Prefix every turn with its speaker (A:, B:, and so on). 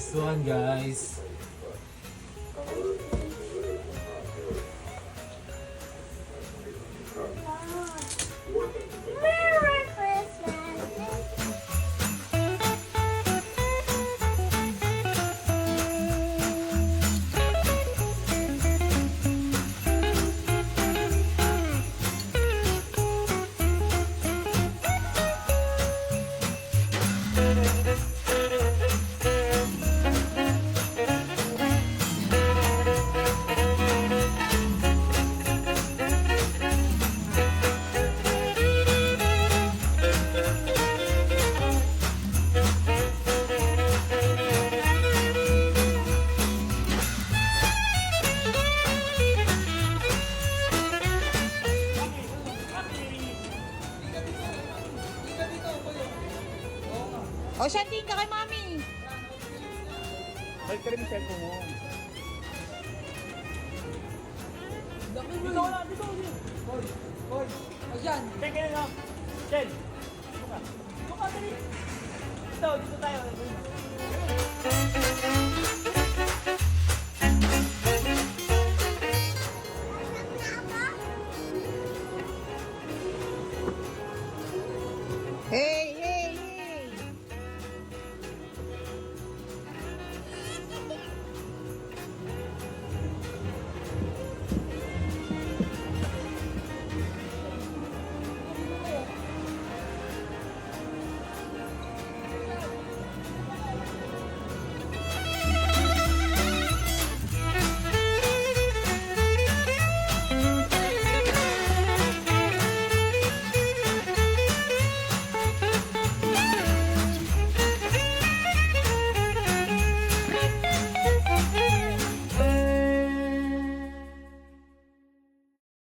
A: Nice one, guys.
B: Merry Christmas.
C: O, shanting ka kay mami.
D: Balik ka rin yung cellphone mo.
C: Dito na, dito. Hoy, hoy. O, yan.
D: Teka na lang. Jen. Dito ka. Dito ka, dali. Dito tayo.